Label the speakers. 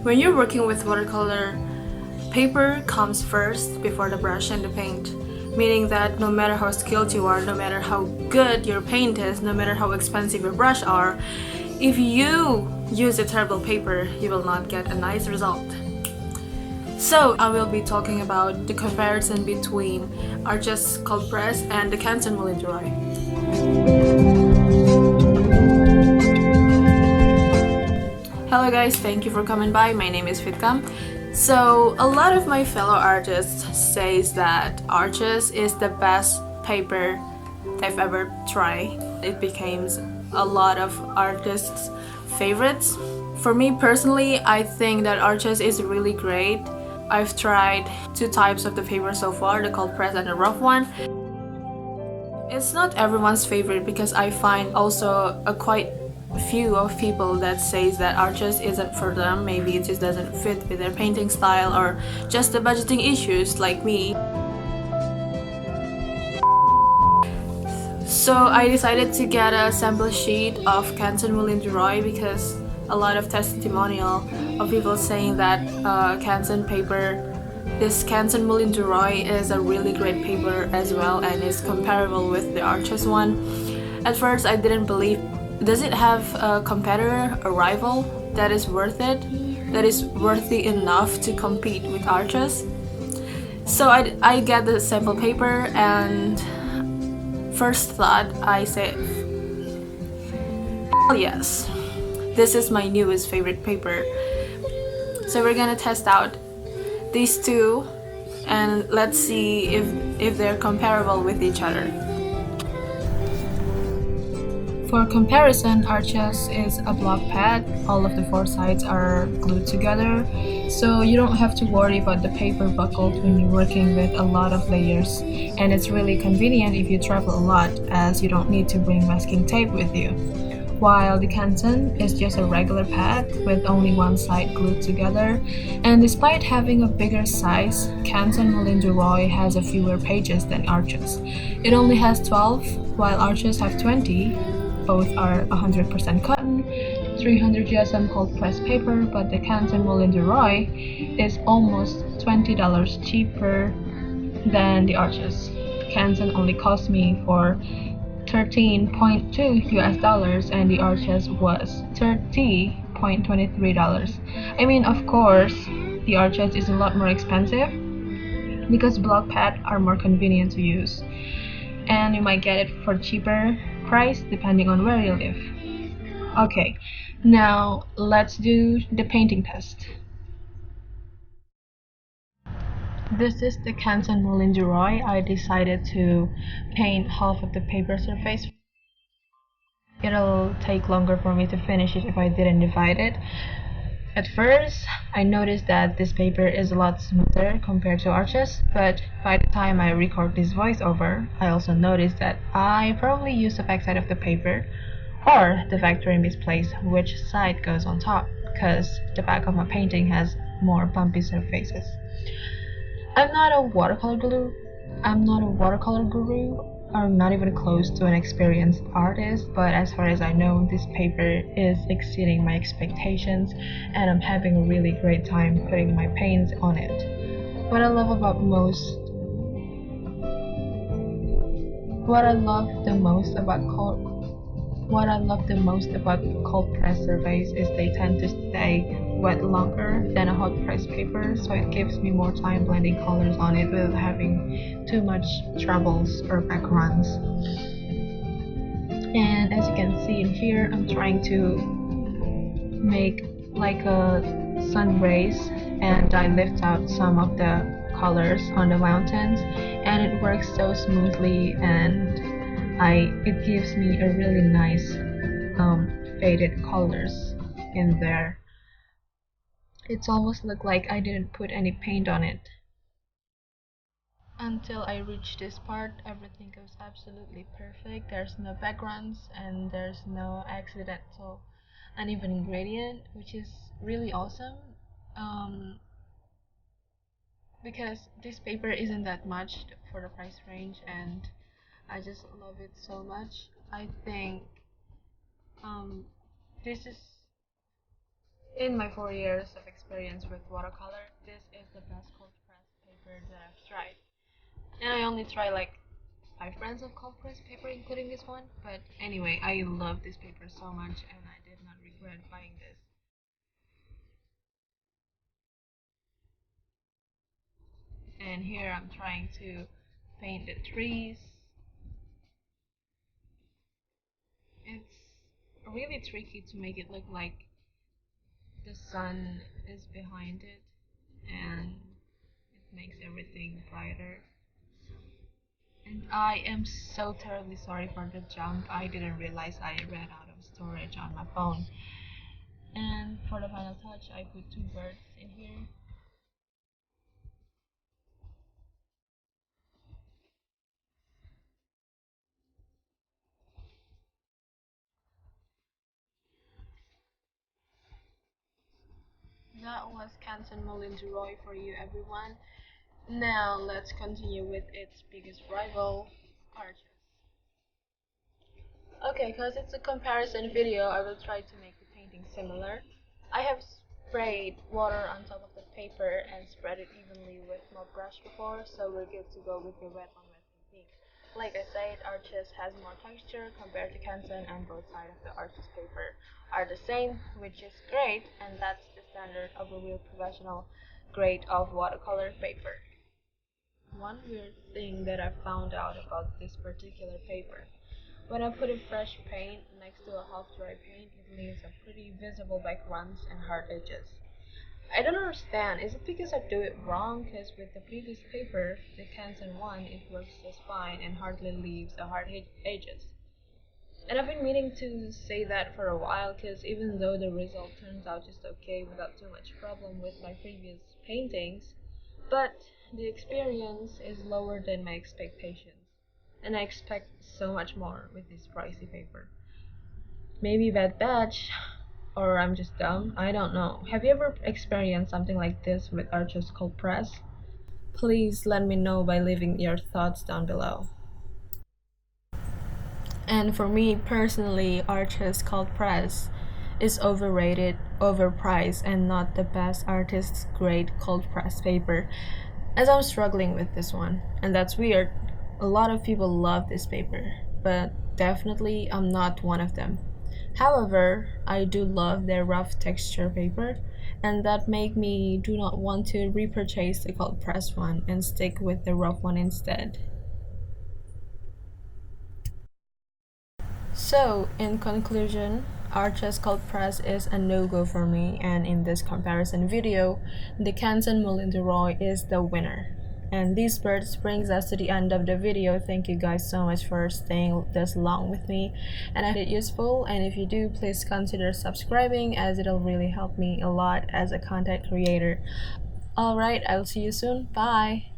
Speaker 1: When you're working with watercolor, paper comes first before the brush and the paint, meaning that no matter how skilled you are, no matter how good your paint is, no matter how expensive your brush are, if you use a terrible paper, you will not get a nice result. So I will be talking about the comparison between Arches cold press and the Canson moulin. Hello guys, thank you for coming by. My name is Fitkam. So a lot of my fellow artists says that Arches is the best paper they've ever tried. It became a lot of artists' favorites. For me personally, I think that Arches is really great. I've tried two types of the paper so far, the cold press and the rough one. It's not everyone's favorite because I find also a quite few of people that says that Arches isn't for them. Maybe it just doesn't fit with their painting style or just the budgeting issues like me. So I decided to get a sample sheet of Canson moulin because a lot of testimonial of people saying that this Canson moulin is a really great paper as well and is comparable with the Arches one. At first I didn't believe, does it have a competitor, a rival that is worth it, that is worthy enough to compete with Arches? So I get the sample paper and first thought I said, yes, this is my newest favorite paper. So we're gonna test out these two and let's see if they're comparable with each other. For comparison, Arches is a block pad. All of the four sides are glued together, so you don't have to worry about the paper buckled when you're working with a lot of layers. And it's really convenient if you travel a lot, as you don't need to bring masking tape with you. While the Canson is just a regular pad with only one side glued together. And despite having a bigger size, Canson moulin has a fewer pages than Arches. It only has 12, while Arches have 20. Both are 100% cotton, 300 GSM cold press paper, but the Canson moulin is almost $20 cheaper than the Arches. Canson only cost me for $13.2 US and the Arches was $30.23. I mean, of course, the Arches is a lot more expensive because block pads are more convenient to use, and you might get it for cheaper price depending on where you live. Okay, now let's do the painting test. This is the Canson moulin. I decided to paint half of the paper surface. It'll take longer for me to finish it if I didn't divide it. At first, I noticed that this paper is a lot smoother compared to Arches, but by the time I record this voiceover, I also noticed that I probably used the backside of the paper, or the factory misplaced which side goes on top, because the back of my painting has more bumpy surfaces. I'm not a watercolor guru, or not even close to an experienced artist, but as far as I know, this paper is exceeding my expectations and I'm having a really great time putting my paints on it. What I love the most about cold press surface is they tend to stay wet longer than a hot press paper, so it gives me more time blending colors on it without having too much troubles or backgrounds. And as you can see in here, I'm trying to make like a sun rays, and I lift out some of the colors on the mountains, and it works so smoothly, and it gives me a really nice faded colors in there. It's almost look like I didn't put any paint on it. Until I reach this part, everything goes absolutely perfect. There's no backgrounds and there's no accidental uneven ingredient, which is really awesome. Because this paper isn't that much for the price range, and I just love it so much. I think this is in my 4 years of experience. experience with watercolor, this is the best cold press paper that I've tried. And I only try like 5 brands of cold press paper, including this one. But anyway, I love this paper so much, and I did not regret buying this. And here I'm trying to paint the trees. It's really tricky to make it look like the sun is behind it, and it makes everything brighter. And I am so terribly sorry for the jump. I didn't realize I ran out of storage on my phone. And for the final touch, I put two birds in here. That was canson moulin for you, everyone. Now let's continue with its biggest rival, arches. Okay, because it's a comparison video, I will try to make the painting similar. I have sprayed water on top of the paper and spread it evenly with my brush before, so we're good to go with the wet on wet technique. Like I said, Arches has more texture compared to Canson, and both sides of the Arches paper are the same, which is great, and that's the standard of a real professional grade of watercolor paper. One weird thing that I found out about this particular paper: when I put a fresh paint next to a half-dry paint, it leaves a pretty visible backgrounds and hard edges. I don't understand. Is it because I do it wrong? Because with the previous paper, the Canson one, it works just fine and hardly leaves the hard edges. And I've been meaning to say that for a while, because even though the result turns out just okay without too much problem with my previous paintings, but the experience is lower than my expectations, and I expect so much more with this pricey paper. Maybe bad batch, or I'm just dumb. I don't know. Have you ever experienced something like this with Arches Cold Press? Please let me know by leaving your thoughts down below. And for me personally, Arches Cold Press is overrated, overpriced, and not the best artist's grade cold press paper, as I'm struggling with this one. And that's weird. A lot of people love this paper, but definitely I'm not one of them. However, I do love their rough texture paper, and that make me do not want to repurchase the cold press one and stick with the rough one instead. So, in conclusion, Arches Cold Press is a no-go for me, and in this comparison video, the Canson Moulin is the winner. And these birds brings us to the end of the video. Thank you guys so much for staying this long with me, and I hope it useful, and if you do, please consider subscribing, as it'll really help me a lot as a content creator. Alright, I'll see you soon. Bye!